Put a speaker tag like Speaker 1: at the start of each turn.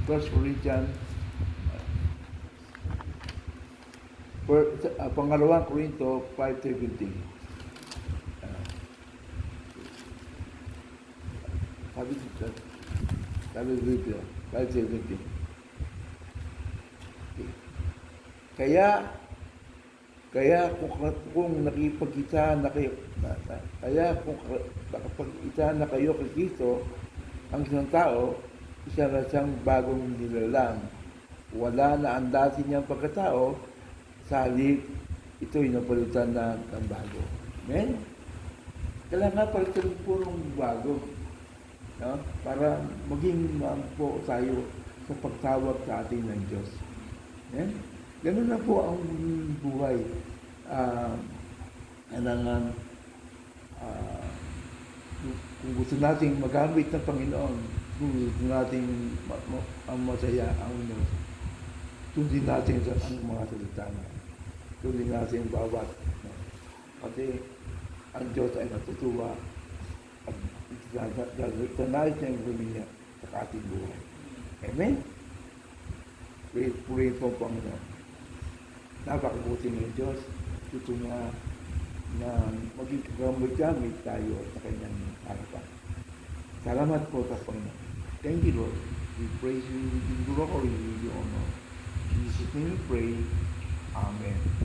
Speaker 1: 1 Corinthians, pangalawang Korinto 5:17. Sabi dito, 5:17. Kaya kung nakipagkita na kayo, kung nakapagkita na kayo kay Kristo, ang isang tao, isa na siyang bagong nilalang. Wala na ang dati niyang pagkatao, sa halip, ito'y napalitan na ng bago. Amen? Kailangan palitan po ng bago. No? Para maging po tayo sa pagtawag sa ating ng Diyos. Amen? Ganun na po ang buhay. Kung gusto nating magamit ng Panginoon, kung gusto nating ang masaya ang Diyos, sundin natin ang mga salita niya. Sundin natin bawat. No? Kasi ang Diyos ay natutuwa at tanais niya yung gawin niya sa ating buhay. Amen? Purihin po ang Panginoon. Napakabuti ng Diyos. Ito niya na maging kagamit-gamit tayo sa kanyang harapan. Salamat po sa Panginoon. Thank you, Lord. We praise you, we give you glory, we give you honor. In Jesus' name we pray. Amen.